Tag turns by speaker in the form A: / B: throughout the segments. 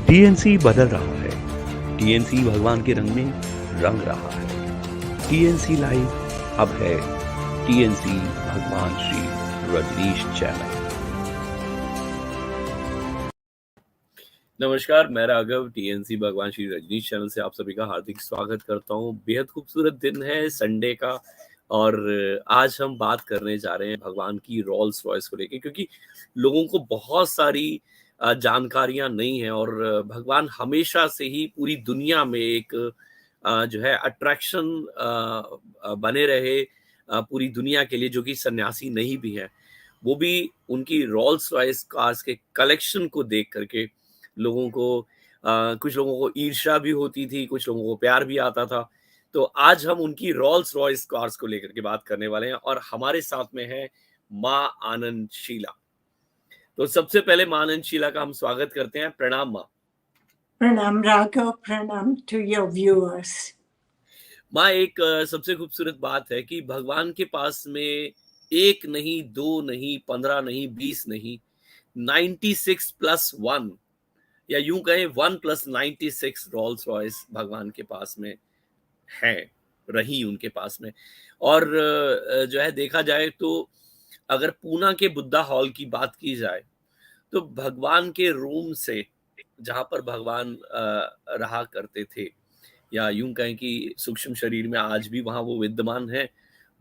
A: TNC बदल रहा है। टीएनसी भगवान के रंग में रंग रहा है। टीएनसी लाइव अब है टीएनसी भगवान श्री रजनीश चैनल।
B: नमस्कार, मैं राघव टीएनसी भगवान श्री रजनीश चैनल से आप सभी का हार्दिक स्वागत करता हूं। बेहद खूबसूरत दिन है संडे का और आज हम बात करने जा रहे हैं भगवान की रोल्स रॉयस को लेके, क्योंकि लोगों को बहुत सारी जानकारियां नहीं है और भगवान हमेशा से ही पूरी दुनिया में एक जो है अट्रैक्शन बने रहे पूरी दुनिया के लिए, जो कि सन्यासी नहीं भी है, वो भी उनकी रोल्स रॉयस कार्स के कलेक्शन को देख करके लोगों को कुछ लोगों को ईर्ष्या भी होती थी, कुछ लोगों को प्यार भी आता था। तो आज हम उनकी रोल्स रॉयस कार्स को लेकर के बात करने वाले हैं और हमारे साथ में है माँ आनंद शीला। तो सबसे पहले माँ आनंद शीला का हम स्वागत करते हैं। प्रणाम माँ।
C: Pranam Raghav, pranam to your viewers.
B: माँ, एक सबसे खूबसूरत बात है कि भगवान के पास में एक नहीं, दो नहीं, 15 नहीं, 20 नहीं, 96+1 या यूं कहें 1+96 रोल्स रॉयस भगवान के पास में है, रही उनके पास में। और जो है देखा जाए तो अगर पूना के बुद्धा हॉल की बात की जाए तो भगवान के रूम से, जहां पर भगवान रहा करते थे, या यूं कहें कि सूक्ष्म शरीर में आज भी वहां वो विद्यमान है,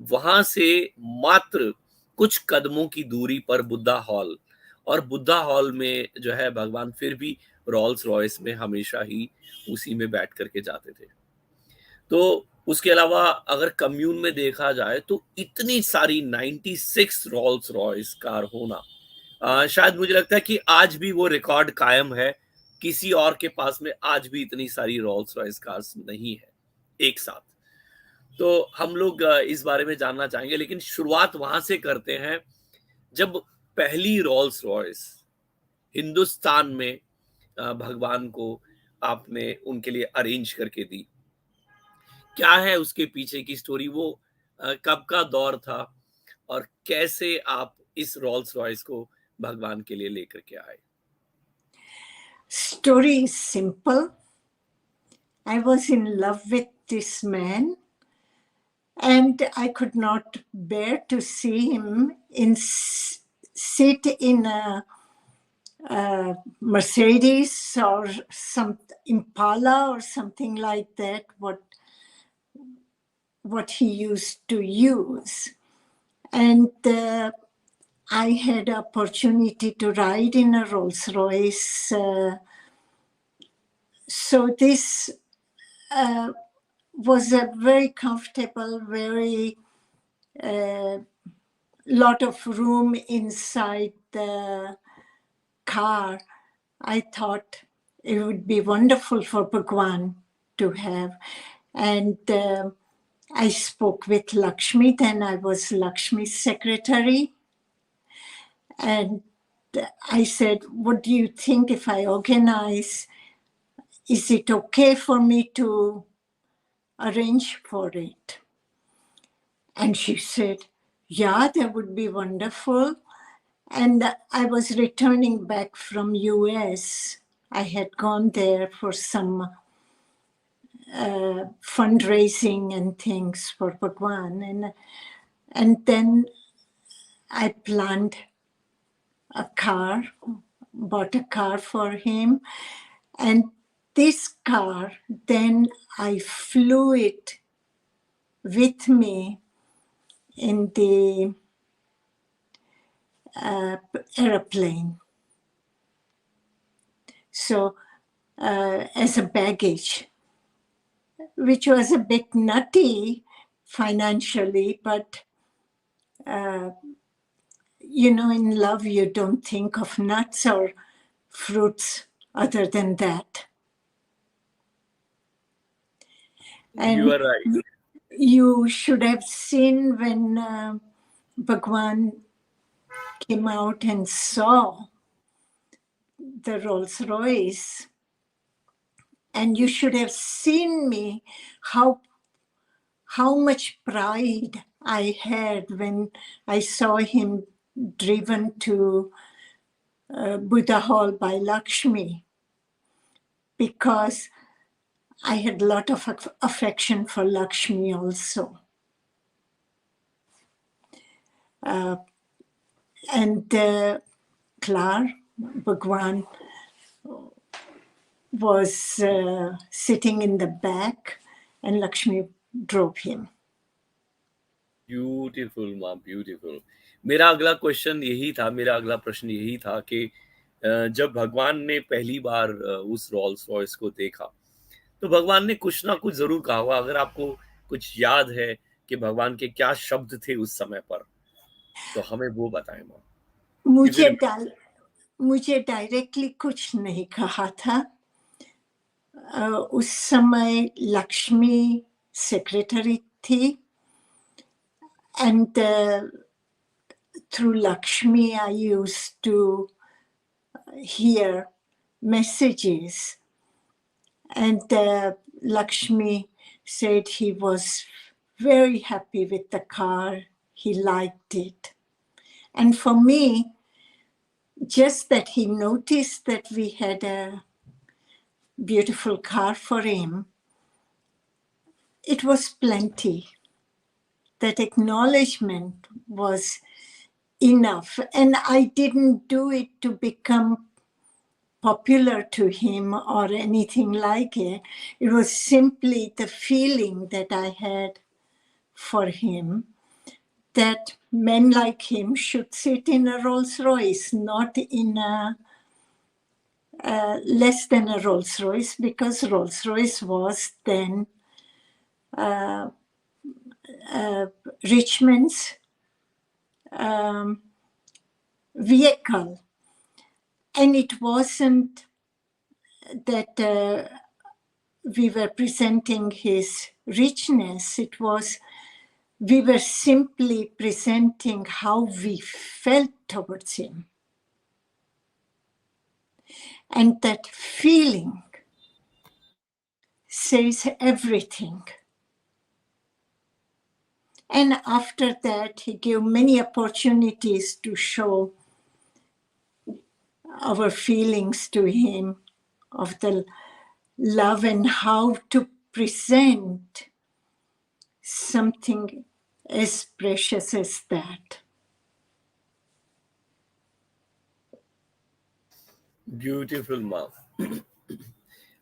B: वहां से मात्र कुछ कदमों की दूरी पर बुद्धा हॉल, और बुद्धा हॉल में जो है भगवान फिर भी रोल्स रॉयस में हमेशा ही उसी में बैठ करके जाते थे। तो उसके अलावा अगर कम्यून में देखा जाए तो इतनी सारी 96 रोल्स रॉयस कार होना, शायद मुझे लगता है कि आज भी वो रिकॉर्ड कायम है। किसी और के पास में आज भी इतनी सारी रोल्स रॉयस कार्स नहीं है एक साथ। तो हम लोग इस बारे में जानना चाहेंगे, लेकिन शुरुआत वहां से करते हैं जब पहली रोल्स रॉयस हिंदुस्तान में भगवान को आपने उनके लिए अरेंज करके दी। क्या है उसके पीछे की स्टोरी, वो कब का दौर था और कैसे आप इस रोल्स रॉयस को भगवान के लिए लेकर के आए?
C: Story is simple. I was in love with this man and I could not bear to see him sit in a Mercedes or some Impala or something like that, what he used to use. And I had opportunity to ride in a Rolls Royce. So this was a very comfortable, very lot of room inside the car. I thought it would be wonderful for Bhagwan to have. And I spoke with Lakshmi, then I was Lakshmi's secretary. And I said, what do you think if I organize? Is it okay for me to arrange for it? And she said, yeah, that would be wonderful. And I was returning back from US. I had gone there for some fundraising and things for Bhagwan. And then I planned a car, bought a car for him. And this car, then I flew it with me in the airplane. So as a baggage, which was a bit nutty financially, but you know, in love, you don't think of nuts or fruits other than that. And
B: You are right.
C: you should have seen when Bhagwan came out and saw the Rolls Royce, and you should have seen me how much pride I had when I saw him driven to Buddha Hall by Lakshmi. because I had a lot of affection for Lakshmi also. And Clar, Bhagwan, was sitting in the back and Lakshmi drove him.
B: Beautiful माँ, beautiful. मेरा अगला प्रश्न यही था कि जब भगवान ने पहली बार उस रोल्स रॉयस को देखा, तो भगवान ने कुछ ना कुछ जरूर कहा होगा। अगर आपको कुछ याद है कि भगवान के क्या शब्द थे उस समय पर, तो हमें वो बताएं माँ।
C: मुझे डायरेक्टली कुछ नहीं कहा था। उस समय लक्ष्मी सेक्रेटरी थी, and through Lakshmi I used to hear messages, and Lakshmi said he was very happy with the car, he liked it. And for me, just that he noticed that we had a beautiful car for him, it was plenty. That acknowledgement was enough. And I didn't do it to become popular to him or anything like it. It was simply the feeling that I had for him, that men like him should sit in a Rolls Royce, not in a less than a Rolls Royce, because Rolls Royce was then Richmond's vehicle. And it wasn't that we were presenting his richness. It was, we were simply presenting how we felt towards him. And that feeling says everything. And after that, he gave many opportunities to show our feelings to him of the love and how to present something as precious as that.
B: Beautiful माँ।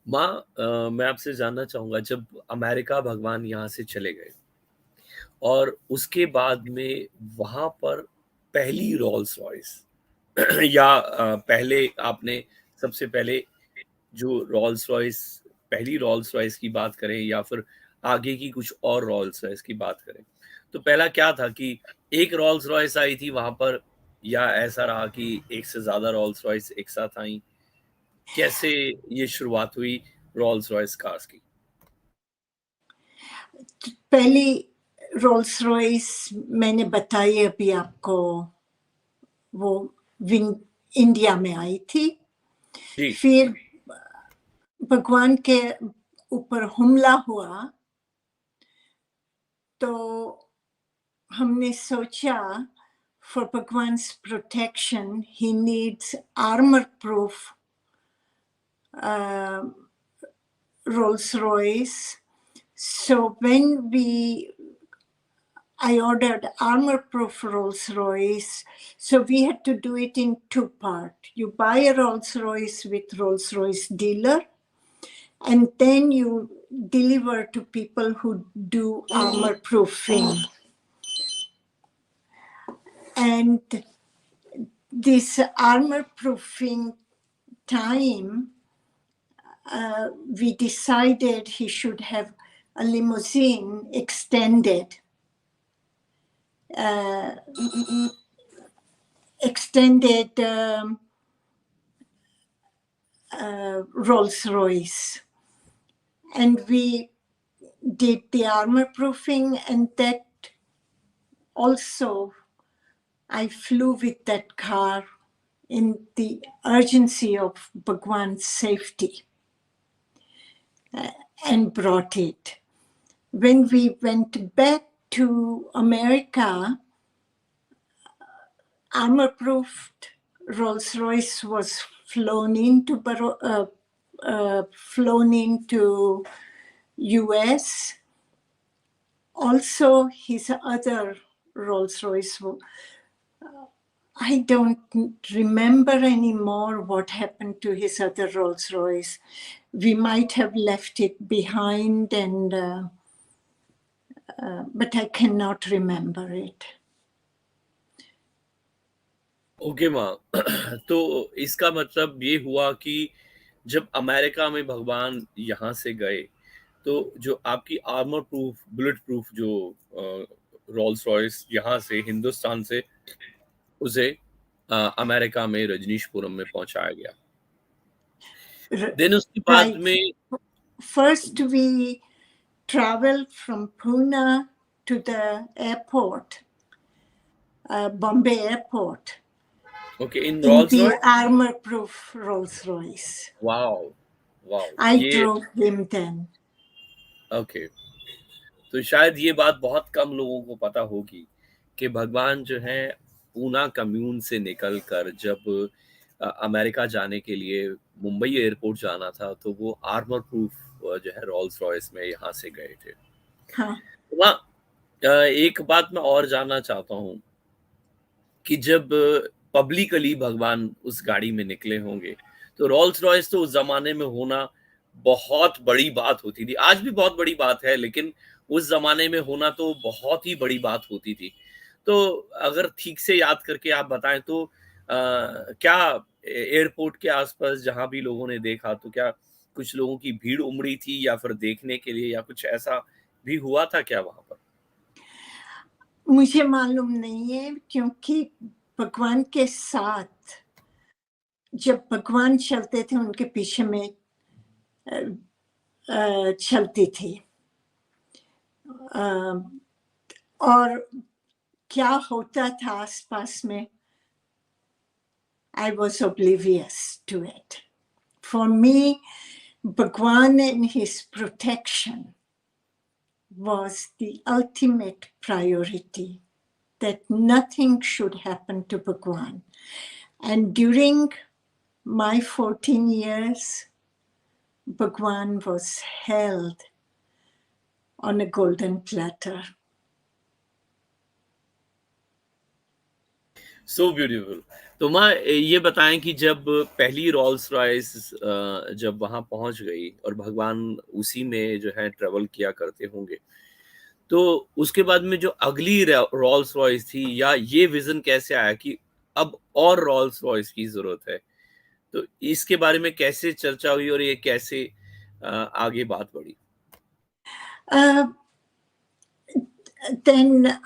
B: माँ, मैं आपसे जानना चाहूंगा, जब America भगवान यहाँ से चले गए और उसके बाद में वहां पर पहली रोल्स रॉयस या पहले आपने सबसे पहले जो पहली रोल्स रॉयस की बात करें या फिर आगे की कुछ और रोल्स रॉयस की बात करें, तो पहला क्या था कि एक रोल्स रॉयस आई थी वहां पर, या ऐसा रहा कि एक से ज्यादा रोल्स रॉयस एक साथ आई? कैसे ये शुरुआत हुई रोल्स रॉयस कार्स की?
C: पहली रोल्स रॉयस मैंने बताई अभी आपको, वो इंडिया में आई थी। फिर भगवान के ऊपर हमला हुआ तो हमने सोचा for Bhagwan's protection he needs armor proof Rolls Royce. So when I ordered armor-proof Rolls-Royce, so we had to do it in two parts. You buy a Rolls-Royce with Rolls-Royce dealer, and then you deliver to people who do armor-proofing. And this armor-proofing time, we decided he should have a limousine extended. Rolls-Royce, and we did the armor proofing, and that also I flew with that car in the urgency of Bhagwan's safety and brought it. When we went back to America, armor-proofed Rolls-Royce was flown into flown into US. Also, his other Rolls-Royce, I don't remember anymore what happened to his other Rolls-Royce. We might have left it behind, and but I cannot remember it.
B: Okay माँ तो इसका मतलब ये हुआ कि जब America में भगवान यहाँ से गए तो जो आपकी आर्मर प्रूफ बुलेट प्रूफ जो रोल्स रॉयस यहाँ से हिंदुस्तान से उसे अमेरिका में रजनीशपुरम में पहुंचाया गया। देन उसके बाद
C: Right.
B: में
C: First, we traveled from Pune to the airport, Bombay Airport,
B: okay in
C: in
B: Rolls
C: the
B: Royce.
C: armor-proof Rolls-Royce.
B: Wow wow
C: I
B: ये
C: drove him then.
B: ओके तो शायद ये बात बहुत कम लोगों को पता होगी कि भगवान जो है पूना कम्यून से निकलकर जब अमेरिका जाने के लिए मुंबई एयरपोर्ट जाना था तो वो आर्मर प्रूफ जो है रोल्स रॉयस में यहाँ से गए थे।
C: हाँ,
B: एक बात मैं और जानना चाहता हूँ कि जब पब्लिकली भगवान उस गाड़ी में निकले होंगे तो रोल्स रॉयस तो उस जमाने में होना बहुत बड़ी बात होती थी। आज भी बहुत बड़ी बात है, लेकिन उस जमाने में होना तो बहुत ही बड़ी बात होती थी। तो अगर ठीक से याद करके आप बताएं तो क्या एयरपोर्ट के आसपास जहां भी लोगों ने देखा तो क्या कुछ लोगों की भीड़ उमड़ी थी या फिर देखने के लिए या कुछ ऐसा भी हुआ था क्या वहां पर?
C: मुझे मालूम नहीं है, क्योंकि भगवान के साथ जब भगवान चलते थे उनके पीछे में चलती थी, और क्या होता था आसपास में, I was oblivious to it. For me, Bhagwan and his protection was the ultimate priority, that nothing should happen to Bhagwan. And during my 14 years, Bhagwan was held on a golden platter.
B: So beautiful. तो माँ ये बताएं कि जब पहली Rolls Royce जब वहां पहुंच गई और भगवान उसी में जो है ट्रेवल किया करते होंगे, तो उसके बाद में जो अगली रोल्स रॉयस थी या ये विजन कैसे आया कि अब और रोल्स रॉयस की जरूरत है, तो इसके बारे में कैसे चर्चा हुई और ये कैसे आगे बात बढ़ी?
C: Then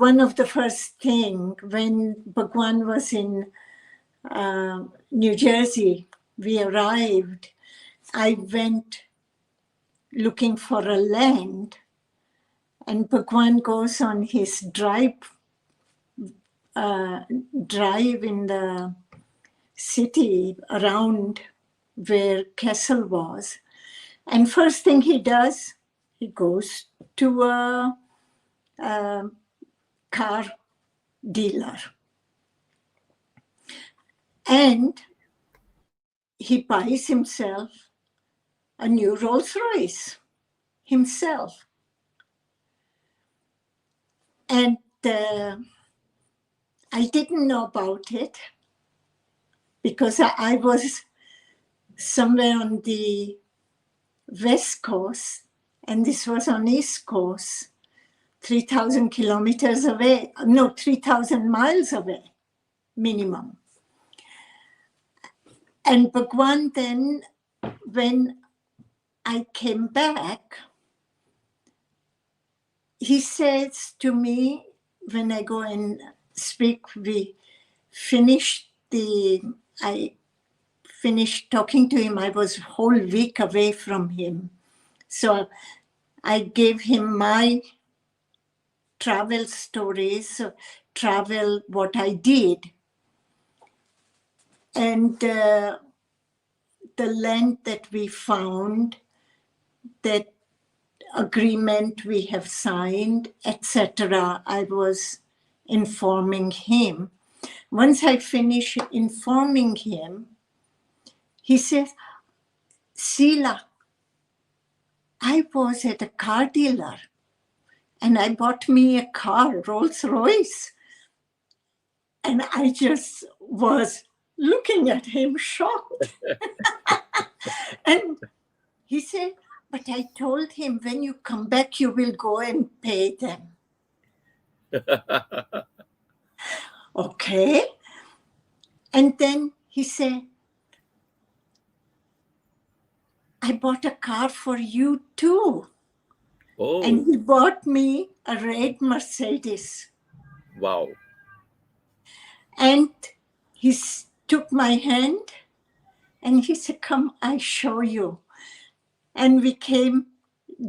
C: one of the first thing when Bhagwan was in New Jersey, we arrived, I went looking for a land, and Bhagwan goes on his drive in the city around where Castle was. And first thing he does, he goes to a car dealer, and he buys himself a new Rolls Royce himself. And I didn't know about it because I was somewhere on the West Coast, and this was on East Coast, 3,000 kilometers away, no, 3,000 miles away, minimum. And Bhagwan then, when I came back, he says to me, when I go and speak, I finished talking to him. I was a whole week away from him. So I gave him my travel stories, what I did. And the land that we found, that agreement we have signed, etc., I was informing him. Once I finished informing him, he says, Sheila, I was at a car dealer and I bought me a car, Rolls Royce. And I just was looking at him shocked. And he said, but I told him, when you come back, you will go and pay them. Okay. And then he said, I bought a car for you too.
B: Oh,
C: And he bought me a red Mercedes.
B: wow.
C: And he took my hand and he said, come, I show you. And we came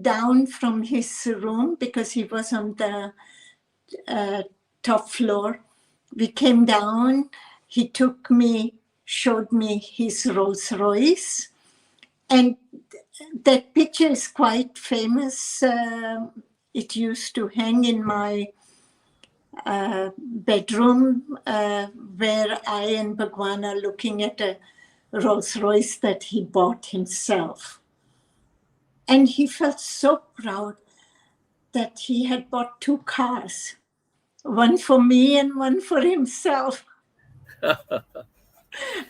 C: down from his room because he was on the top floor. We came down. He took me, showed me his Rolls Royce. And that picture is quite famous. It used to hang in my bedroom where I and Bhagwan are looking at a Rolls Royce that he bought himself. And he felt so proud that he had bought 2 cars, one for me and one for himself.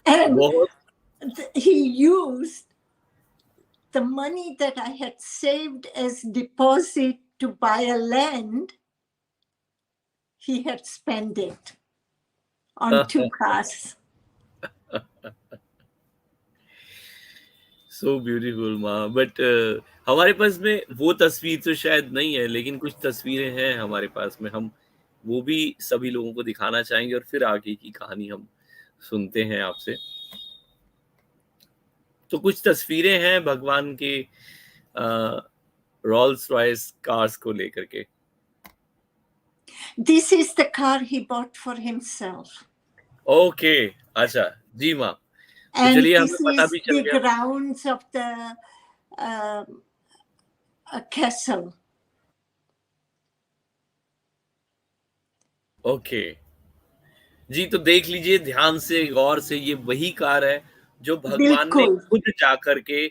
C: And
B: बहुत
C: he used the money that I had saved as deposit to buy a land. He had spent it on 2 cars.
B: So beautiful माँ. But हमारे पास में वो तस्वीर तो शायद नहीं है, लेकिन कुछ तस्वीरें हैं हमारे पास में. हम वो भी सभी लोगों को दिखाना चाहेंगे और फिर आगे की कहानी हम सुनते हैं आपसे. तो कुछ तस्वीरें हैं भगवान के रोल्स रॉयस कार्स को लेकर के.
C: This is the car he bought for himself.
B: Okay, अच्छा जी माँ.
C: And
B: चलिए
C: this
B: हमें पता
C: is
B: भी चल
C: the
B: गया.
C: grounds of the castle.
B: Okay ji, तो देख लीजिए ध्यान से, गौर से. ये वही कार है जो भगवान ने
C: बिल्कुल.
B: खुद जाकर के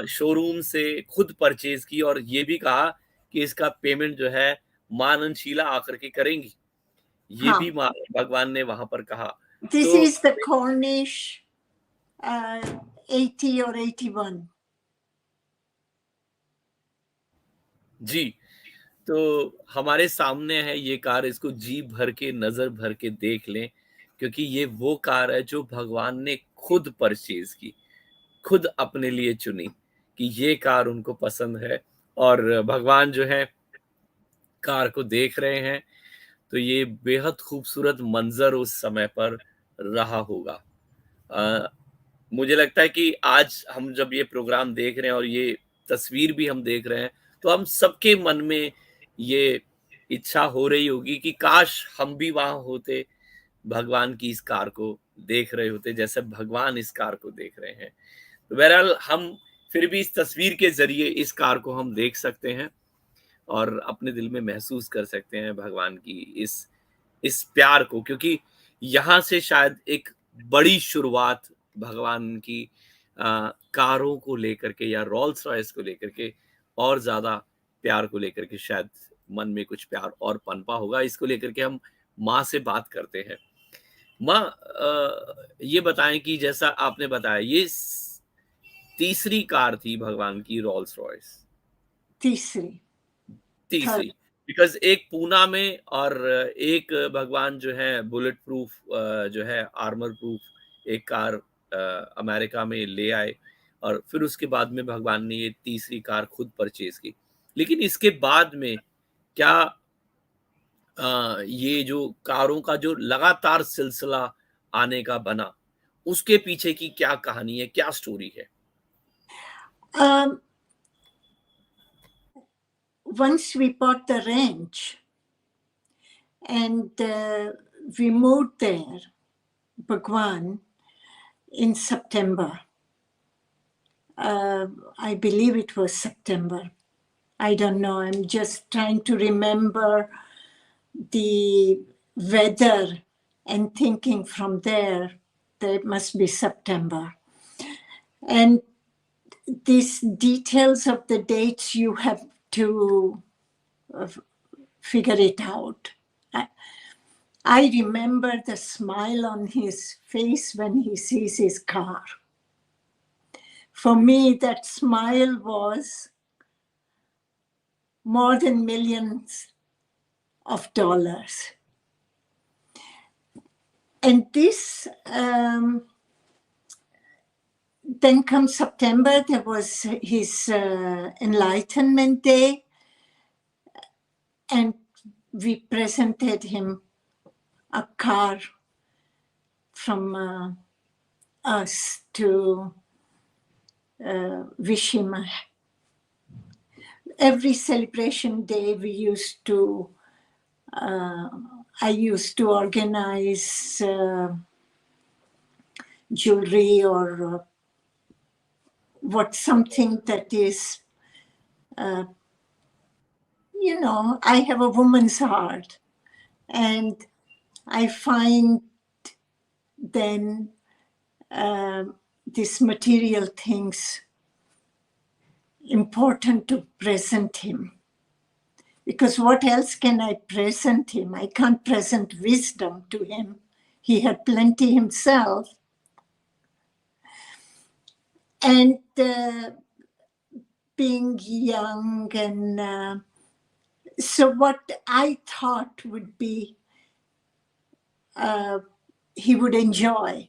B: शोरूम से खुद परचेज की और ये भी कहा कि इसका पेमेंट जो है मां नंदशीला आकर के करेंगी. ये
C: हाँ.
B: भी भगवान ने वहां पर कहा.
C: This
B: तो
C: is the Cornish 80 or 81.
B: जी, तो हमारे सामने है ये कार. इसको जी भर के, नजर भर के देख लें, क्योंकि ये वो कार है जो भगवान ने खुद परचेज की, खुद अपने लिए चुनी कि ये कार उनको पसंद है. और भगवान जो है कार को देख रहे हैं, तो ये बेहद खूबसूरत मंजर उस समय पर रहा होगा. मुझे लगता है कि आज हम जब ये प्रोग्राम देख रहे हैं और ये तस्वीर भी हम देख रहे हैं, तो हम सबके मन में ये इच्छा हो रही होगी कि काश हम भी वहां होते, भगवान की इस कार को देख रहे होते जैसे भगवान इस कार को देख रहे हैं. तो बहरहाल हम फिर भी इस तस्वीर के जरिए इस कार को हम देख सकते हैं और अपने दिल में महसूस कर सकते हैं भगवान की इस प्यार को, क्योंकि यहाँ से शायद एक बड़ी शुरुआत भगवान की कारों को लेकर के या रोल्स रॉयस को लेकर के और ज्यादा प्यार को लेकर के शायद मन में कुछ प्यार और पनपा होगा. इसको लेकर के हम माँ से बात करते हैं. माँ, ये बताएं कि जैसा आपने बताया ये तीसरी कार थी भगवान की रोल्स रॉयस.
C: तीसरी.
B: बिकॉज एक पूना में और एक भगवान जो है बुलेट प्रूफ जो है आर्मर प्रूफ एक कार अमेरिका में ले आए और फिर उसके बाद में भगवान ने ये तीसरी कार खुद परचेज की. लेकिन इसके बाद में क्या ये जो कारों का जो लगातार सिलसिला आने का बना, उसके पीछे की क्या कहानी है, क्या स्टोरी है?
C: Once we bought the ranch and we moved there, Bhagwan, in September. I believe it was September. I don't know. I'm just trying to remember the weather and thinking from there that it must be September. And these details of the dates, you have to figure it out. I remember the smile on his face when he sees his car. For me, that smile was more than millions of dollars. And this, then comes September, there was his Enlightenment Day, and we presented him a car from us to wish him. Every celebration day we used to, I used to organize jewelry or something that is, you know, I have a woman's heart, and I find then these material things important to present him. Because what else can I present him? I can't present wisdom to him. He had plenty himself. And being young, and so what I thought would be he would enjoy,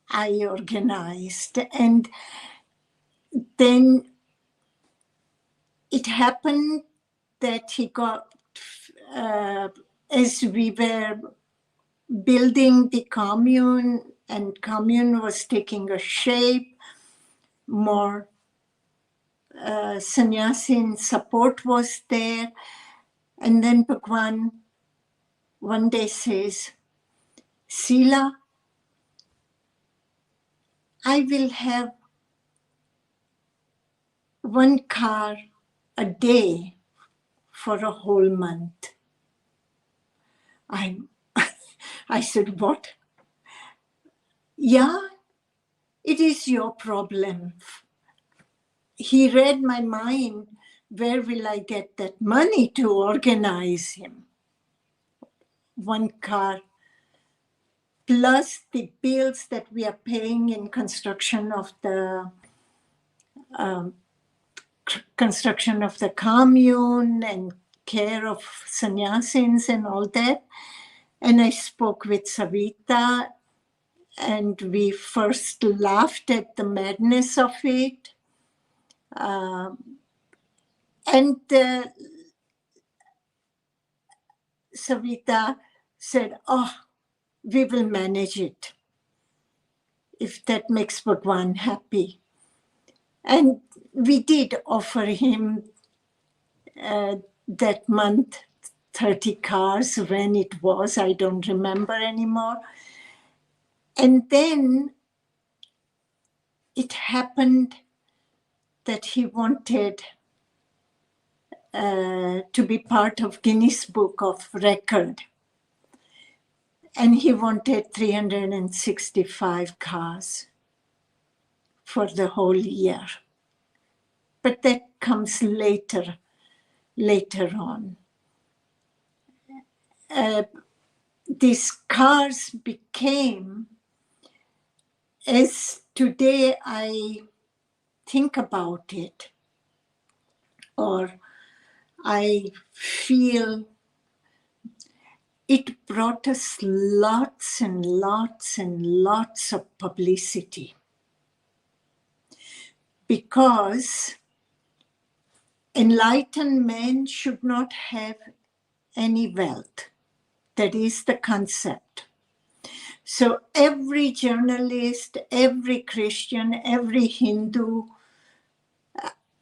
C: I organized. And then it happened that he got, as we were building the commune, and commune was taking a shape, more sannyasin support was there. And then Bhagwan one day says, Sila, I will have one car a day for a whole month. I said, what? Yeah, it is your problem. He read my mind. Where will I get that money to organize him? One car, plus the bills that we are paying in construction of the commune and care of sannyasins and all that. And I spoke with Savita, and we first laughed at the madness of it. And Savita said, oh, we will manage it if that makes Bhagwan happy. And we did offer him that month 30 cars. When it was, I don't remember anymore. And then it happened that he wanted to be part of Guinness Book of Record. And he wanted 365 cars for the whole year. But that comes later on. These cars became, as today I think about it, or I feel, it brought us lots and lots and lots of publicity. Because enlightened men should not have any wealth. That is the concept. So every journalist, every Christian, every Hindu,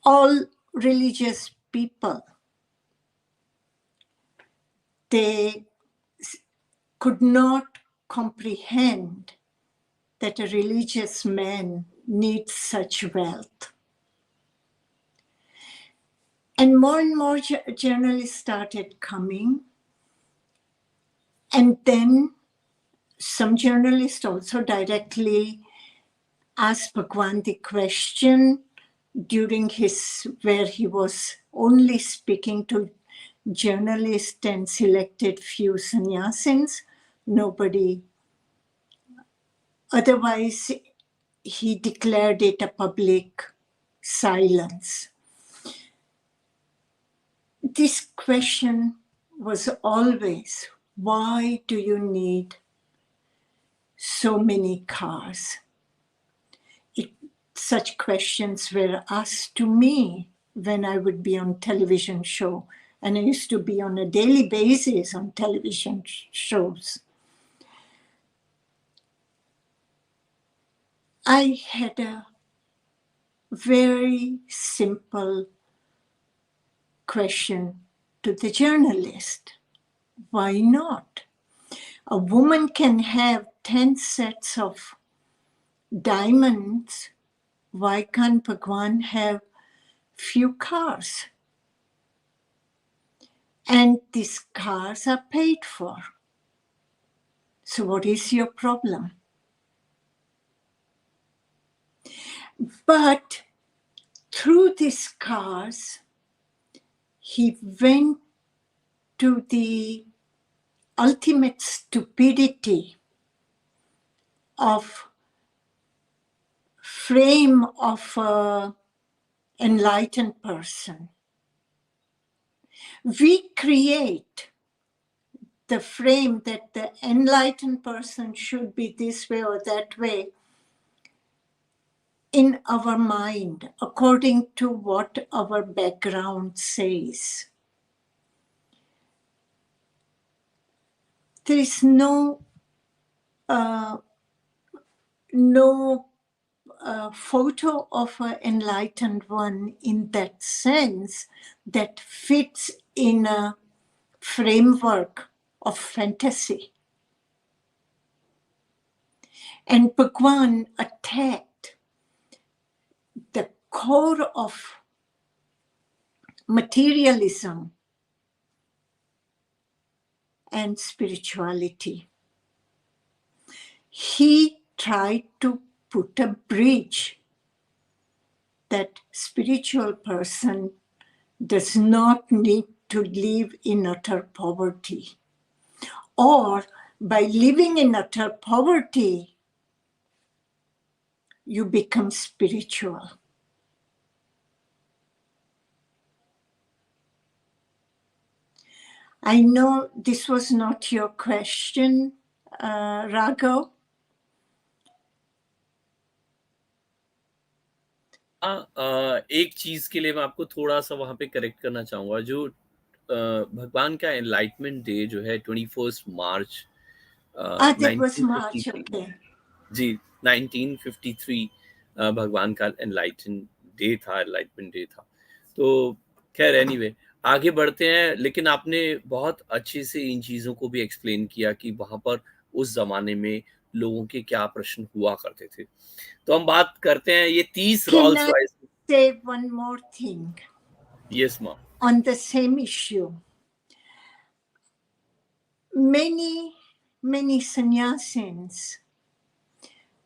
C: all religious people, they could not comprehend that a religious man needs such wealth. And more journalists started coming. And then some journalists also directly asked Bhagwan the question during where he was only speaking to journalists and selected few sannyasins, nobody. Otherwise, he declared it a public silence. This question was always, why do you need so many cars? Such questions were asked to me when I would be on television show, and I used to be on a daily basis on television shows. I had a very simple question to the journalist. Why not? A woman can have 10 sets of diamonds. Why can't Bhagwan have few cars? And these cars are paid for. So what is your problem? But through these cars, he went to the ultimate stupidity of frame of an enlightened person. We create the frame that the enlightened person should be this way or that way in our mind, according to what our background says. There is no photo of an enlightened one in that sense that fits in a framework of fantasy. And Bhagwan attacked the core of materialism and spirituality. He tried to put a bridge that spiritual person does not need to live in utter poverty. Or by living in utter poverty, you become spiritual. I know this was not your question, Raghav.
B: एक चीज के लिए मैं आपको थोड़ा सा वहां पे करेक्ट करना चाहूंगा। जो भगवान का एनलाइटमेंट डे जो है 21 मार्च
C: that was March, okay.
B: जी 1953 भगवान का एनलाइटमेंट डे था। तो खैर एनीवे आगे बढ़ते हैं, लेकिन आपने बहुत अच्छे से इन चीजों को भी एक्सप्लेन किया कि वहां पर उस जमाने में लोगों के क्या प्रश्न हुआ करते थे। तो हम बात करते हैं ये 30 Rolls Royce.
C: Say one more thing.
B: Yes, ma'am.
C: On the same issue, many sannyasins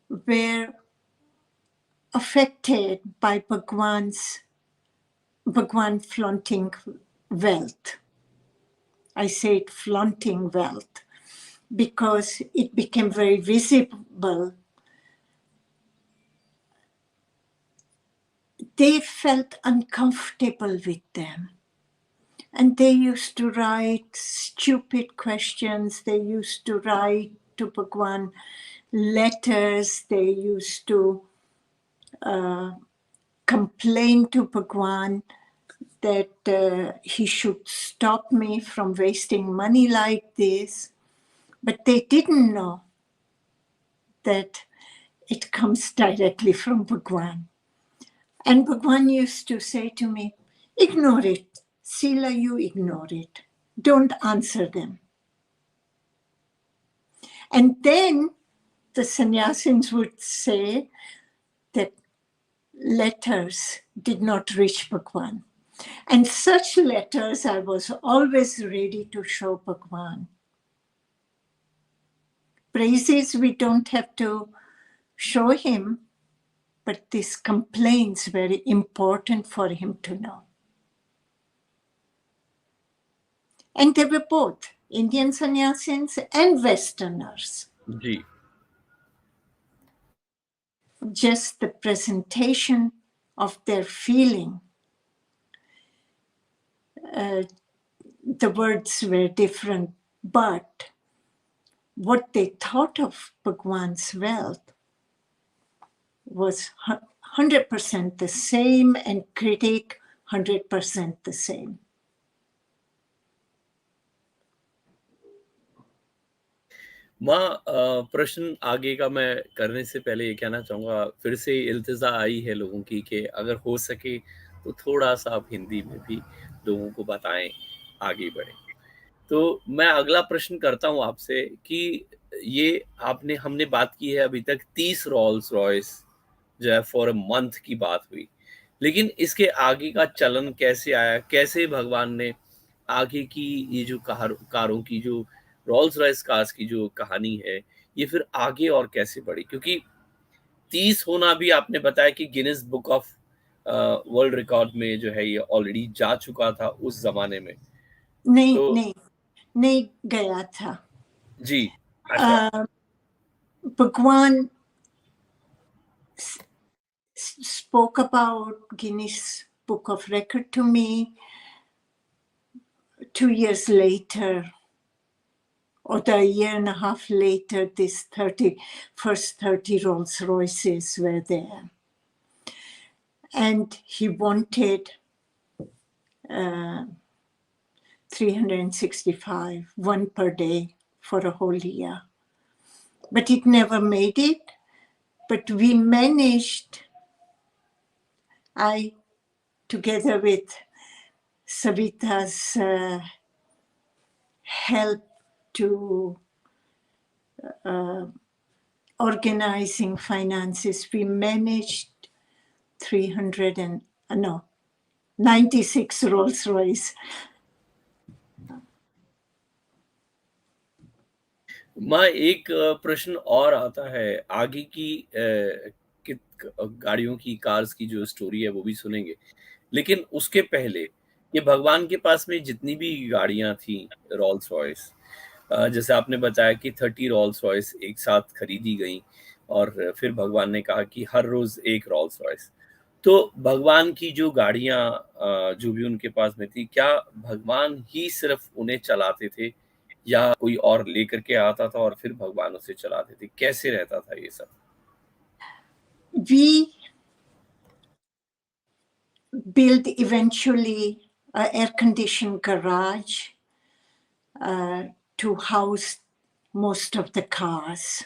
C: were affected by Bhagwan flaunting wealth. I say it flaunting wealth because it became very visible. They felt uncomfortable with them. And they used to write stupid questions. They used to write to Bhagwan letters. They used to complain to Bhagwan that he should stop me from wasting money like this. But they didn't know that it comes directly from Bhagwan. And Bhagwan used to say to me, ignore it. Sila, you ignore it. Don't answer them. And then the sannyasins would say that letters did not reach Bhagwan. And such letters I was always ready to show Bhagwan. Praises we don't have to show him, but these complaints very important for him to know. And they were both Indian sannyasins and Westerners.
B: जी
C: Just the presentation of their feeling, the words were different, but what they thought of Bhagwan's wealth was 100% the same, and critic 100% the same.
B: माँ, प्रश्न आगे का मैं करने से पहले ये कहना चाहूँगा, फिर से इल्तिजा आई है लोगों की कि अगर हो सके तो थोड़ा-सा आप हिंदी में भी लोगों को बताएँ, आगे बढ़ें। तो मैं अगला प्रश्न करता हूँ आपसे कि ये हमने बात की है अभी तक 30 रोल्स रॉयस जो है फॉर अ मंथ की बात हुई। लेकिन इसके आगे का चलन कैसे आया? कैसे भगवान ने आगे की ये जो कारों की जो रोल्स रॉयस कार्स की जो कहानी है, ये फिर आगे और कैसे बढ़ी? क्योंकि 30 होना भी आपने बताया कि Guinness book of world record में जो है ये ऑलरेडी जा चुका था उस ज़माने में। तो
C: नहीं गया था।
B: जी, अच्छा।
C: Bhagwan spoke about Guinness Book of Record to me 2 years later, or a year and a half later. These first 30 Rolls Royces were there. And he wanted 365, one per day for a whole year. But it never made it. But we managed, I, together with Savita's help to organizing finances, we managed 96 Rolls Royce.
B: माँ, एक प्रश्न और आता है, आगे की गाड़ियों की, कार्स की जो स्टोरी है वो भी सुनेंगे। लेकिन उसके पहले ये भगवान के पास में जितनी भी गाड़ियाँ थी रोल्स रॉयस, जैसे आपने बताया कि 30 रोल्स रॉयस एक साथ खरीदी गई और फिर भगवान ने कहा कि हर रोज एक रोल्स रॉयस। तो भगवान की जो गाड़ियाँ जो भी उनके पास में थी, क्या भगवान ही सिर्फ उन्हें चलाते थे या कोई और लेकर के आता था और फिर भगवान उसे चलाते थे? कैसे रहता था ये सब?
C: We built eventually an air-conditioned garage to house most of the cars.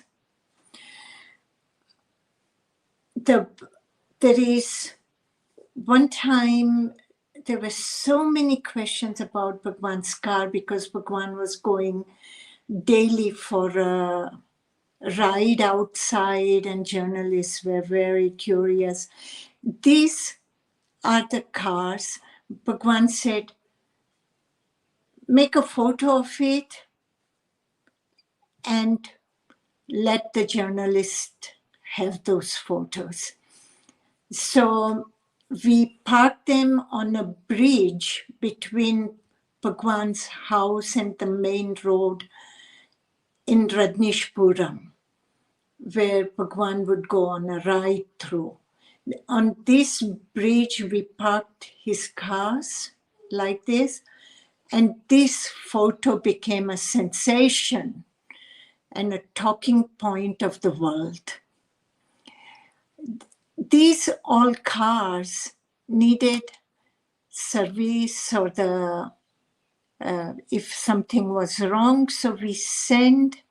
C: There is one time there were so many questions about Bhagwan's car because Bhagwan was going daily for a ride outside and journalists were very curious. These are the cars. Bhagwan said, make a photo of it and let the journalist have those photos. So we parked them on a bridge between Bhagwan's house and the main road in Rajnishpuram, where Bhagwan would go on a ride through. On this bridge, we parked his cars like this, and this photo became a sensation and a talking point of the world. These all cars needed service or if something was wrong, so we sent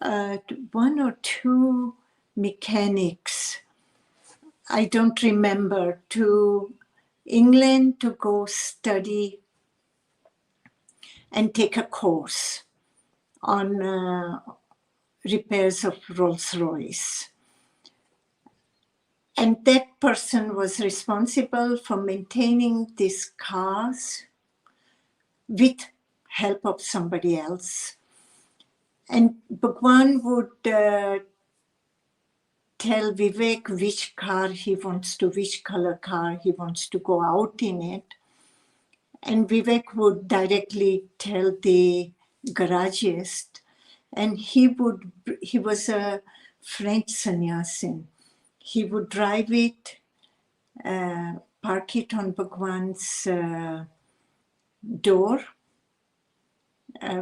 C: 1 or 2 mechanics, I don't remember, to England to go study and take a course on repairs of Rolls-Royce. And that person was responsible for maintaining these cars with help of somebody else. And Bhagwan would tell Vivek which car he wants to, which color car he wants to go out in it. And Vivek would directly tell the garagist, and he was a French sannyasin. He would drive it, park it on Bhagwan's door,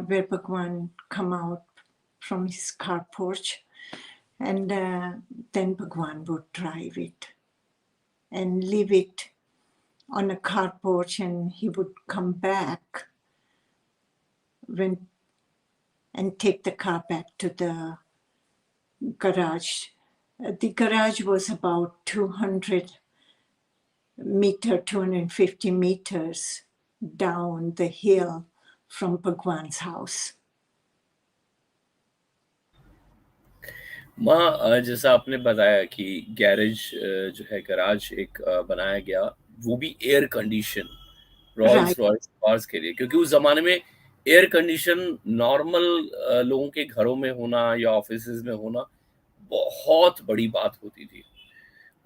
C: where Bhagwan come out from his car porch, and then Bhagwan would drive it and leave it on a car porch, and he would come back and take the car back to the garage. The garage was about 250 meters down the hill from Bhagwan's house.
B: माँ, जैसा आपने बताया कि garage जो है garage एक बनाया गया, वो भी air condition Rolls Royce cars के लिए, क्योंकि उस जमाने में एयर कंडीशन नॉर्मल लोगों के घरों में होना या ऑफिसेज में होना बहुत बड़ी बात होती थी।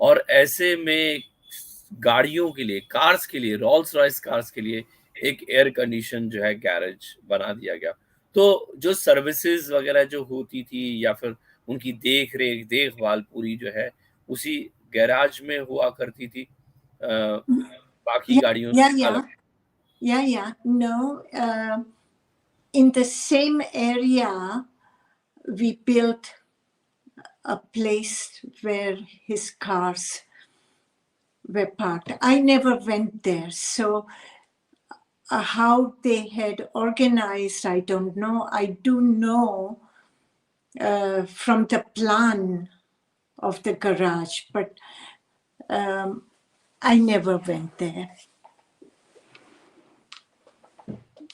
B: और ऐसे में गाड़ियों के लिए, कार्स के लिए, रॉल्स रॉयस कार्स के लिए एक एयर कंडीशन जो है गैरेज बना दिया गया। तो जो सर्विसेज वगैरह जो होती थी या फिर उनकी देखभाल पूरी जो है उसी गैराज में हुआ करती थी, बाकी गाड़ियों से अलग।
C: No, in the same area we built a place where his cars were parked. I never went there, so how they had organized, I don't know. I do know from the plan of the garage, but I never went there.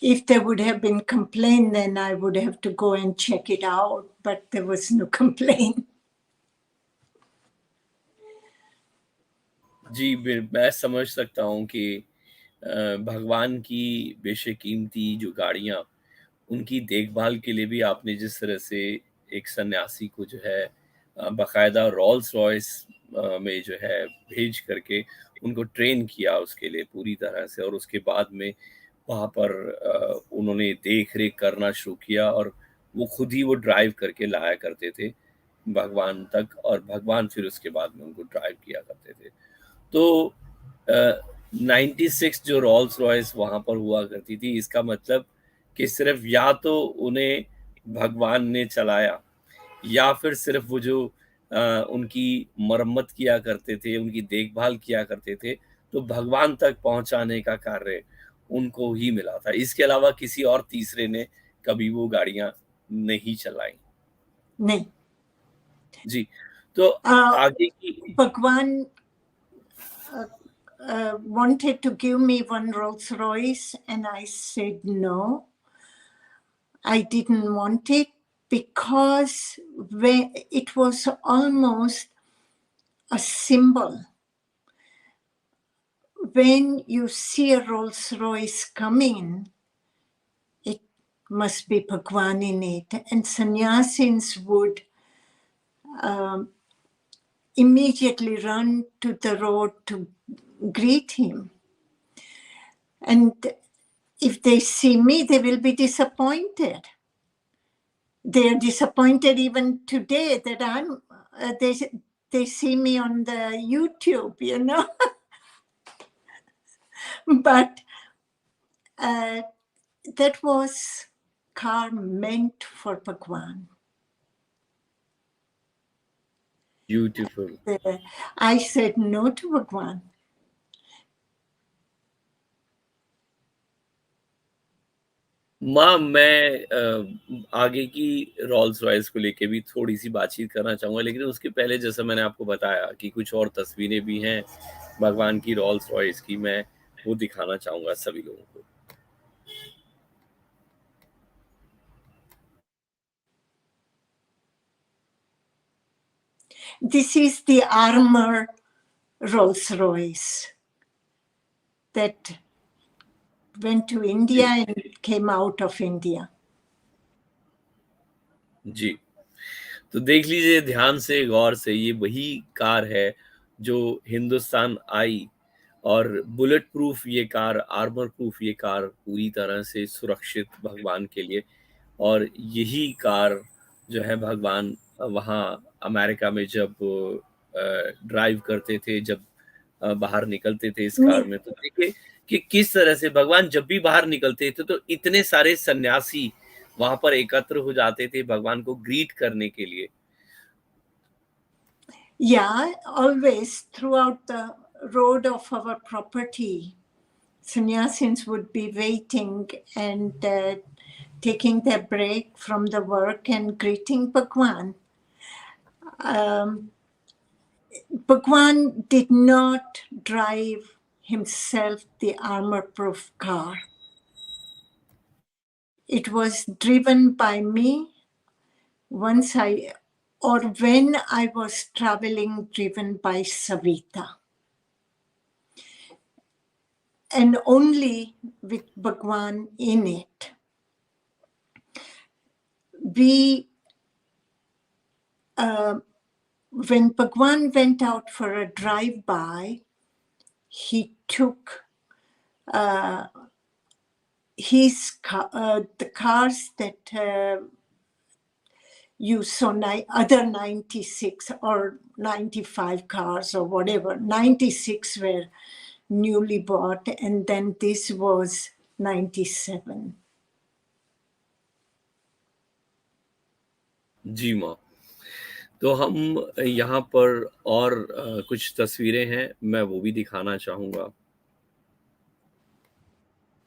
C: If there would have been complaint, then I would have to go and check it out, but there was no complaint.
B: जी, मैं समझ सकता हूँ कि भगवान की बेशकीमती जो गाड़ियाँ, उनकी देखभाल के लिए भी आपने जिस तरह से एक सन्यासी को जो है बाकायदा रॉल्स रॉयस में जो है भेज करके उनको ट्रेन किया उसके लिए पूरी तरह से, और उसके बाद में वहाँ पर उन्होंने देख रेख करना शुरू किया और वो खुद ही वो ड्राइव करके लाया करते थे भगवान तक, और भगवान फिर उसके बाद में उनको ड्राइव किया करते थे। तो 96 जो रॉल्स रॉयस वहाँ पर हुआ करती थी, इसका मतलब कि सिर्फ या तो उन्हें भगवान ने चलाया या फिर सिर्फ वो जो उनकी मरम्मत किया करते थे, उनकी देखभाल किया करते थे, तो भगवान तक पहुंचाने का कार्य उनको ही मिला था। इसके अलावा किसी और तीसरे ने कभी वो गाड़ियां नहीं चलाई।
C: नहीं
B: जी, तो आगे की
C: भगवान wanted to give me one Rolls Royce, and I said no. I didn't want it because it was almost a symbol. When you see a Rolls Royce coming, it must be Bhagwan in it. And sannyasins would immediately run to the road to greet him. And if they see me, they will be disappointed. They are disappointed even today that I'm, they see me on the YouTube, you know. But that was car meant for Bhagwan.
B: Beautiful.
C: I said no to Bhagwan.
B: माँ, मैं आगे की Rolls Royce को लेके भी थोड़ी सी बातचीत करना चाहूँगा, लेकिन उसके पहले जैसा मैंने आपको बताया कि कुछ और तस्वीरें भी हैं भगवान की रॉल्स रॉयस की, मैं वो दिखाना चाहूँगा सभी लोगों को।
C: This is the armor Rolls Royce that went to India and came out of India.
B: जी, तो देख लीजिए ध्यान से, गौर से, ये वही कार है जो हिंदुस्तान आई और बुलेट प्रूफ ये कार, आर्मर प्रूफ ये कार पूरी तरह से सुरक्षित भगवान के लिए। और यही कार जो है भगवान वहाँ अमेरिका में जब ड्राइव करते थे, जब बाहर निकलते थे इस कार में, तो देखिए कि किस तरह से भगवान जब भी बाहर निकलते थे तो इतने सारे सन्यासी वहां पर एकत्र हो जाते थे भगवान को ग्रीट करने के लिए।
C: Yeah, always throughout the road of our property, sannyasins would be waiting and taking their break from the work and greeting Bhagwan. Bhagwan did not drive himself the armor-proof car. It was driven by me when I was traveling, driven by Savita. And only with Bhagwan in it. When Bhagwan went out for a drive-by, he took the cars that you saw, other 96 or 95 cars or whatever. 96 were newly bought, and then this was 97.
B: जी माँ। तो हम यहाँ पर और कुछ तस्वीरें हैं, मैं वो भी दिखाना चाहूँगा।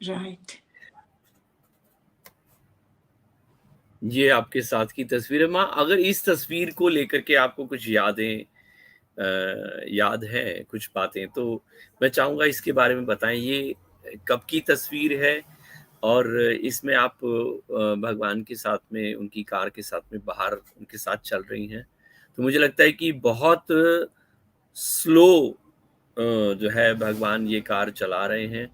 C: Right.
B: ये आपके साथ की तस्वीर है माँ। अगर इस तस्वीर को लेकर के आपको कुछ यादें याद हैं, कुछ बातें, तो मैं चाहूँगा इसके बारे में बताएँ। ये कब की तस्वीर है और इसमें आप भगवान के साथ में, उनकी कार के साथ में बाहर उनके साथ चल रही हैं। तो मुझे लगता है कि बहुत स्लो जो है भगवान ये कार चला रहे हैं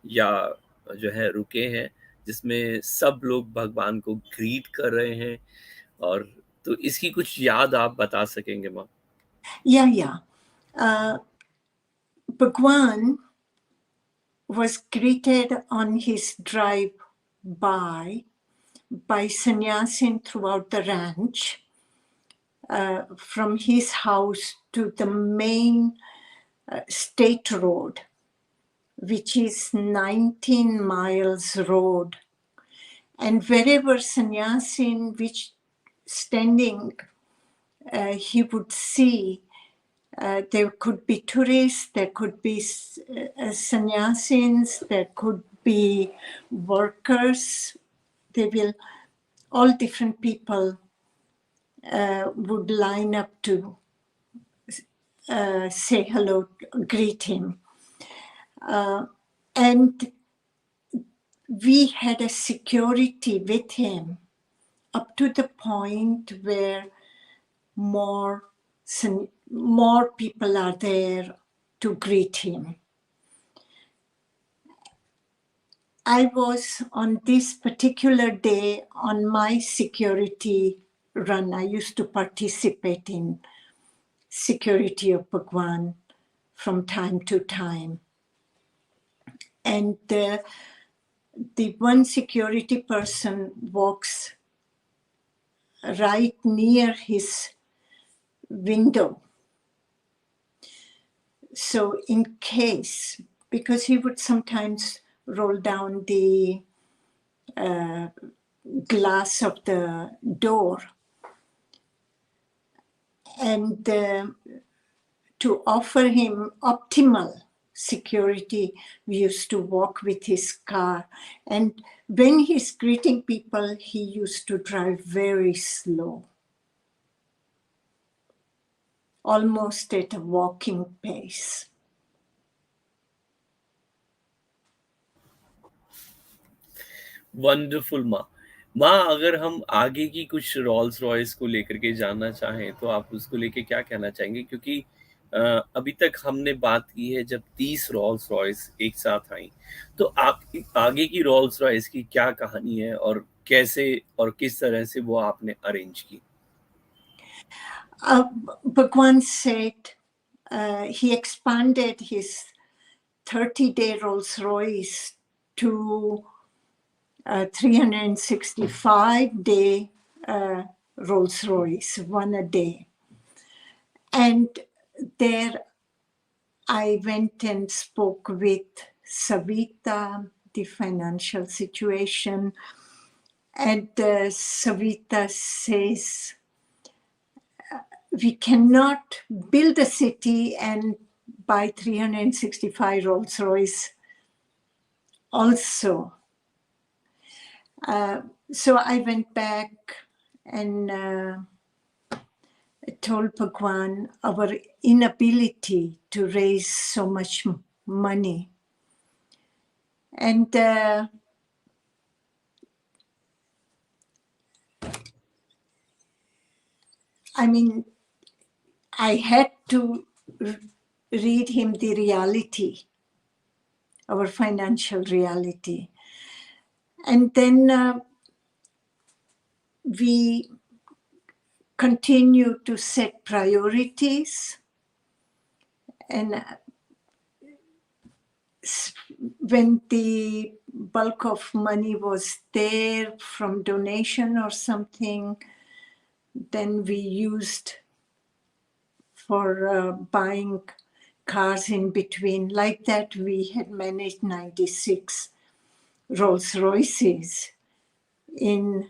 B: या जो है रुके हैं, जिसमें सब लोग भगवान को ग्रीट कर रहे हैं। और तो इसकी कुछ याद आप बता सकेंगे माँ?
C: Yeah. Bhagwan was greeted on his drive by sannyasin throughout the ranch, from his house to the main state road, which is 19 miles road. And wherever sannyasin which standing, he would see there could be tourists, there could be sannyasins, there could be workers. All different people would line up to say hello, greet him. And we had a security with him up to the point where more people are there to greet him. I was on this particular day on my security run. I used to participate in security of Bhagwan from time to time. And the one security person walks right near his window. So in case, because he would sometimes roll down the glass of the door, and to offer him optimal security, we used to walk with his car. And when he's greeting people, he used to drive very slow, almost at a walking pace.
B: Wonderful माँ। माँ, अगर हम आगे की कुछ Rolls Royce को लेकर के जानना चाहें तो आप उसको लेके क्या कहना चाहेंगे? क्योंकि अभी तक हमने बात की है जब 30 रोल्स रॉयस एक साथ आई, तो आपकी आगे की रोल्स रॉयस की क्या कहानी है और कैसे और किस तरह से वो आपने अरेंज की?
C: Bhagwan said he expanded his 30-day Rolls Royce to 365-day Rolls Royce, one a day. And there I went and spoke with Savita, the financial situation. And Savita says, we cannot build a city and buy 365 Rolls Royce also. So I went back and told Bhagwan our inability to raise so much money. And I mean, I had to read him the reality, our financial reality. And then we continue to set priorities. And when the bulk of money was there from donation or something, then we used for buying cars in between. Like that, we had managed 96 Rolls Royces in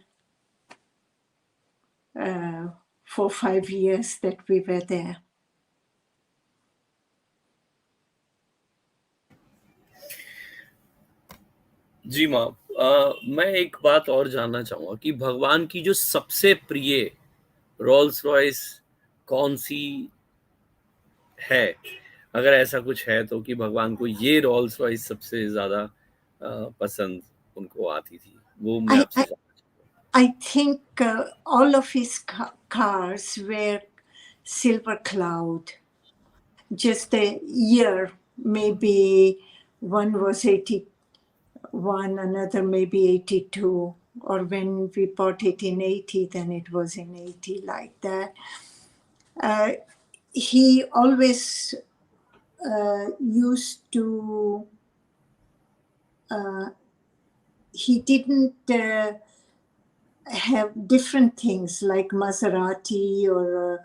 C: 4-5 years that we were there.
B: जी माँ, मैं एक बात और जानना चाहूंगा कि भगवान की जो सबसे प्रिय रोल्स रॉयस कौन सी है, अगर ऐसा कुछ है तो, कि भगवान को ये रोल्स रॉयस सबसे ज्यादा पसंद उनको आती थी, वो मैं आपसे
C: I think all of his cars were Silver Cloud. Just a year, maybe one was 81, another maybe 82, or when we bought it in 80, then it was in 80, like that. He always used to, he didn't have different things like Maserati or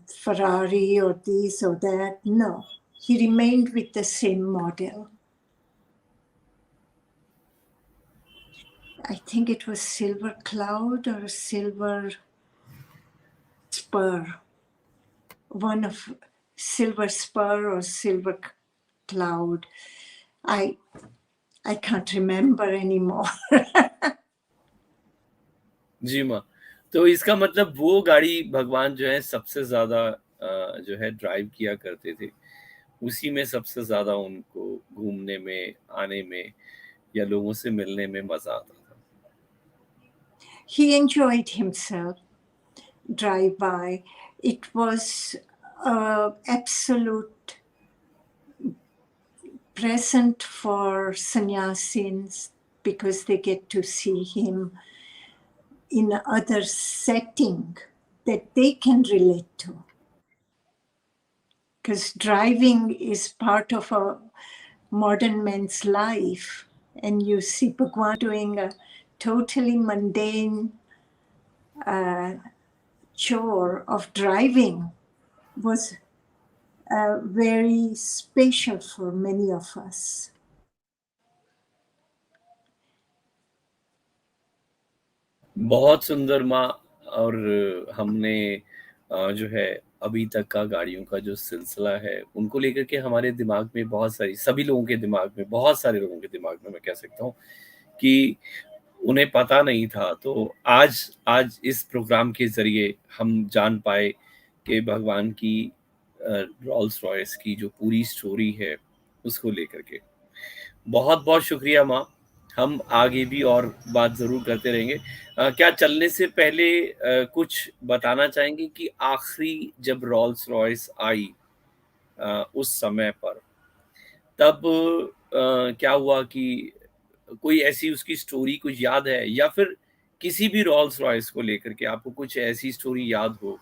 C: Ferrari or this or that. No, he remained with the same model. I think it was Silver Cloud or Silver Spur. One of Silver Spur or Silver Cloud. I can't remember anymore.
B: जी माँ, तो इसका मतलब वो गाड़ी भगवान जो है सबसे ज्यादा जो है ड्राइव किया करते थे, उसी में सबसे ज्यादा उनको घूमने में, आने में या लोगों से मिलने में मजा आता था.
C: He enjoyed himself drive by. It was absolute present for sannyasins because they get to see him in other setting that they can relate to. Because driving is part of a modern man's life. And you see Bhagwan doing a totally mundane chore of driving was very special for many of us.
B: बहुत सुंदर माँ. और हमने जो है अभी तक का गाड़ियों का जो सिलसिला है, उनको लेकर के हमारे दिमाग में बहुत सारी, सभी लोगों के दिमाग में, बहुत सारे लोगों के दिमाग में मैं कह सकता हूँ कि उन्हें पता नहीं था. तो आज इस प्रोग्राम के जरिए हम जान पाए कि भगवान की रोल्स रॉयस की जो पूरी स्टोरी है उसको लेकर के. बहुत बहुत शुक्रिया माँ. हम आगे भी और बात जरूर करते रहेंगे. क्या चलने से पहले कुछ बताना चाहेंगे कि आखिरी जब रोल्स रॉयस आई उस समय पर, तब क्या हुआ, कि कोई ऐसी उसकी स्टोरी कुछ याद है, या फिर किसी भी रोल्स रॉयस को लेकर के आपको कुछ ऐसी स्टोरी याद हो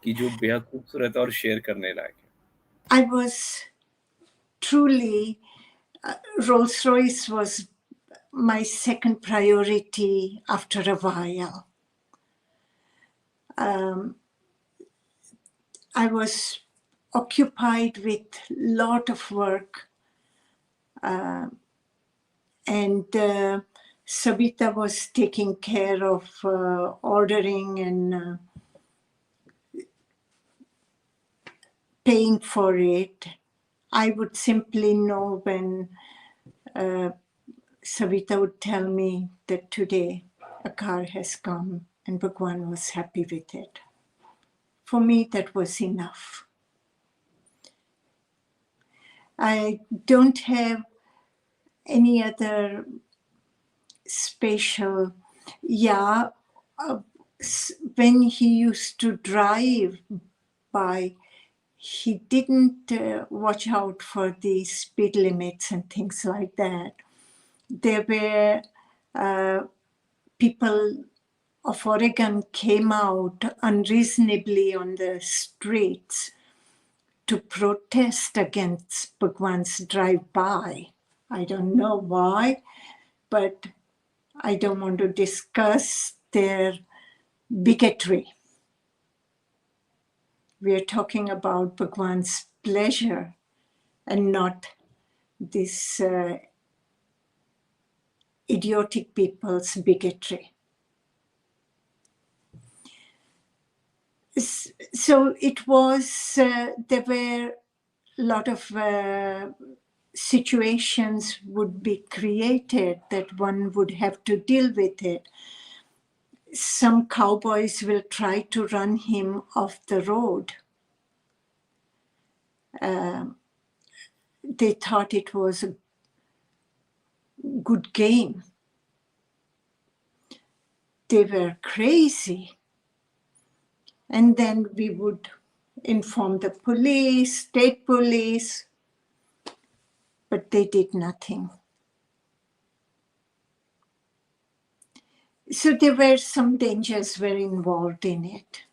B: कि जो बेहद खूबसूरत है और शेयर करने लायक है?
C: I was truly, Rolls Royce was my second priority after a while. I was occupied with lot of work, and Sabita was taking care of ordering and paying for it. I would simply know when Savita would tell me that today a car has come and Bhagwan was happy with it. For me, that was enough. I don't have any other special, when he used to drive by, he didn't watch out for the speed limits and things like that. There were people of Oregon came out unreasonably on the streets to protest against Bhagwan's drive-by. I don't know why, but I don't want to discuss their bigotry. We are talking about Bhagwan's pleasure and not this idiotic people's bigotry. So it was, there were a lot of situations would be created that one would have to deal with it. Some cowboys will try to run him off the road. They thought it was a good game. They were crazy. And then we would inform the police, state police, but they did nothing. So there were some dangers were involved in it.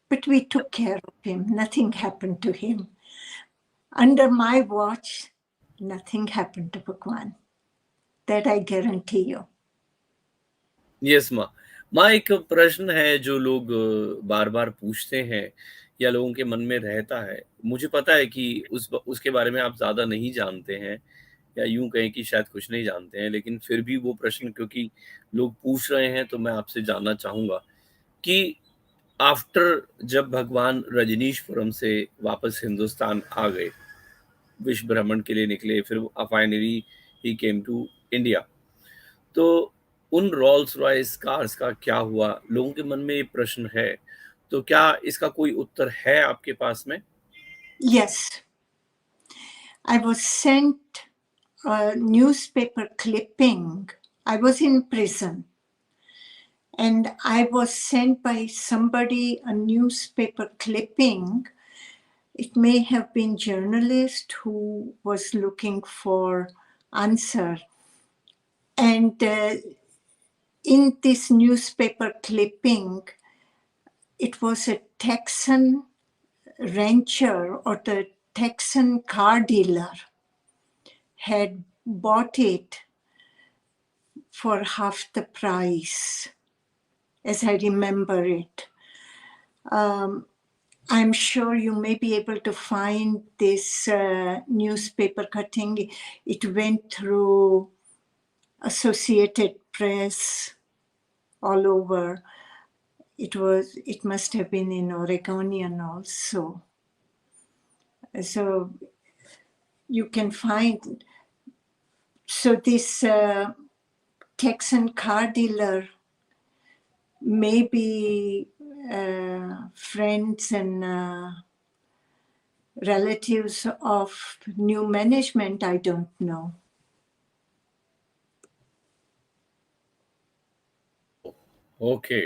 C: But we took care of him. Nothing happened to him. Under my watch, nothing happened to Bhagwan. That I guarantee you.
B: Yes माँ। माँ, एक प्रश्न है जो लोग बार बार पूछते हैं या लोगों के मन में रहता है। मुझे पता है कि उसके बारे में आप ज्यादा नहीं जानते हैं या यूं कहें कि शायद कुछ नहीं जानते हैं, लेकिन फिर भी वो प्रश्न क्योंकि लोग पूछ रहे हैं तो मैं आपसे जानना चाहूंगा कि आफ्टर जब भगवान रजनीशपुरम से वापस हिंदुस्तान आ गए, विश्व भ्रमण के लिए निकले, फिर finally he came to India, तो उन रोल्स रॉयस कार्स का क्या हुआ? लोगों के मन में ये प्रश्न है, तो क्या इसका कोई उत्तर है आपके पास में?
C: Yes. I was sent a newspaper clipping. I was in prison. And I was sent by somebody a newspaper clipping. It may have been journalist who was looking for answer. And in this newspaper clipping, it was a Texan rancher or the Texan car dealer had bought it for half the price, as I remember it. I'm sure you may be able to find this newspaper cutting. It went through Associated Press all over. It must have been in Oregonian also. So you can find, so this Texan car dealer may be friends and relatives of new management, I don't know.
B: Okay,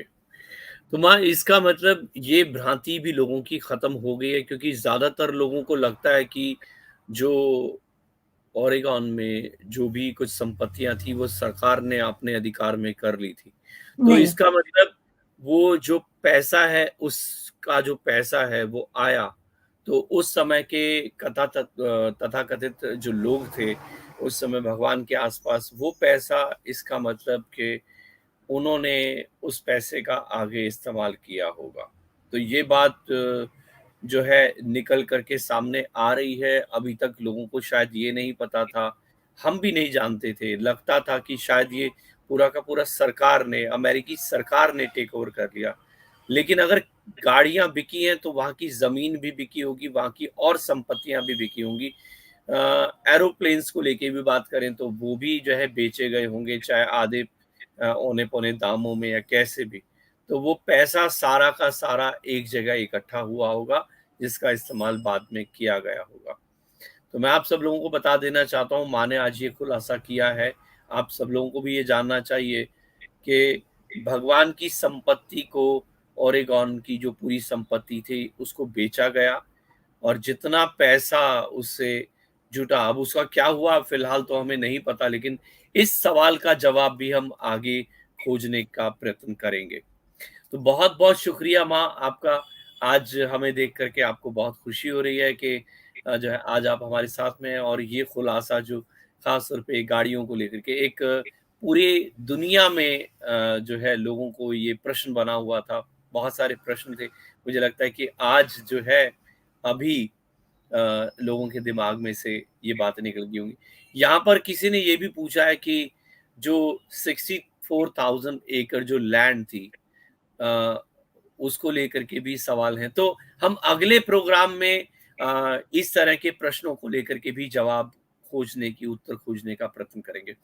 B: तो माँ इसका मतलब ये भ्रांति भी लोगों की खत्म हो गई है, क्योंकि ज्यादातर लोगों को लगता है कि जो ओरेगॉन में जो भी कुछ संपत्तियां थी वो सरकार ने अपने अधिकार में कर ली थी। तो
C: नहीं,
B: इसका मतलब वो जो पैसा है, उसका जो पैसा है वो आया, तो उस समय के तथाकथित जो लोग थे उस समय भगवान के आसपास, वो पैसा, इसका मतलब कि उन्होंने उस पैसे का आगे इस्तेमाल किया होगा। तो ये बात जो है निकल कर के सामने आ रही है। अभी तक लोगों को शायद ये नहीं पता था, हम भी नहीं जानते थे। लगता था कि शायद ये पूरा का पूरा सरकार ने, अमेरिकी सरकार ने टेक ओवर कर लिया। लेकिन अगर गाड़ियाँ बिकी हैं तो वहाँ की ज़मीन भी बिकी होगी, वहाँ की और संपत्तियाँ भी बिकी होंगी। एरोप्लेन्स को लेके भी बात करें तो वो भी जो है बेचे गए होंगे, चाहे आधे औने-पौने दामों में या कैसे भी। तो वो पैसा सारा का सारा एक जगह इकट्ठा हुआ होगा, जिसका इस्तेमाल बाद में किया गया होगा। तो मैं आप सब लोगों को बता देना चाहता हूँ, माँ ने आज ये खुलासा किया है। आप सब लोगों को भी ये जानना चाहिए कि भगवान की संपत्ति को, ओरेगॉन की जो पूरी संपत्ति थी, उसको बेचा गया और जितना पैसा उससे जुटा, अब उसका क्या हुआ फिलहाल तो हमें नहीं पता, लेकिन इस सवाल का जवाब भी हम आगे खोजने का प्रयत्न करेंगे। तो बहुत-बहुत शुक्रिया माँ आपका। आज हमें देख कर के आपको बहुत खुशी हो रही है कि जो है आज आप हमारे साथ में हैं, और ये खुलासा जो ख़ास तौर पे गाड़ियों को लेकर के एक पूरी दुनिया में जो है लोगों को ये प्रश्न बना हुआ था, बहुत सारे प्रश्न थे। मुझे लगता है कि आज जो है अभी लोगों के दिमाग में से ये बातें निकल गई होंगी। यहाँ पर किसी ने ये भी पूछा है कि जो 64,000 एकड़ जो लैंड थी, अ, उसको लेकर के भी सवाल हैं। तो हम अगले प्रोग्राम में इस तरह के प्रश्नों को लेकर के भी जवाब खोजने की, उत्तर खोजने का प्रयत्न करेंगे।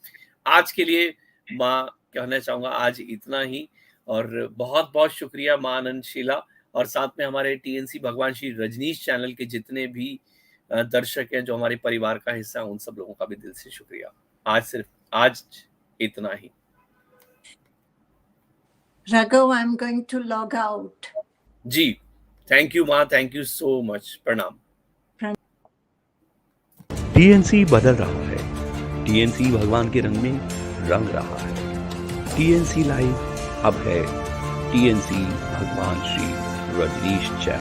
B: आज के लिए माँ कहना चाहूँगा आज इतना ही, और बहुत-बहुत शुक्रिया माँ आनंदशीला, और साथ में हमारे टीएनसी भगवान श्री रजनीश चैनल के जितने भी दर्शक हैं जो हमारे परिवार का हिस्सा हैं, उन सब लोगों का भी दिल से शुक्रिया। आज इतना ही।
C: Raghav, I'm going to log out.
B: जी, थैंक यू माँ, थैंक यू सो मच। प्रणाम।
A: टीएनसी बदल रहा है, टीएनसी भगवान के रंग में रंग रहा है। टीएनसी लाइव अब है टीएनसी भगवान श्री रजनीश चैनल।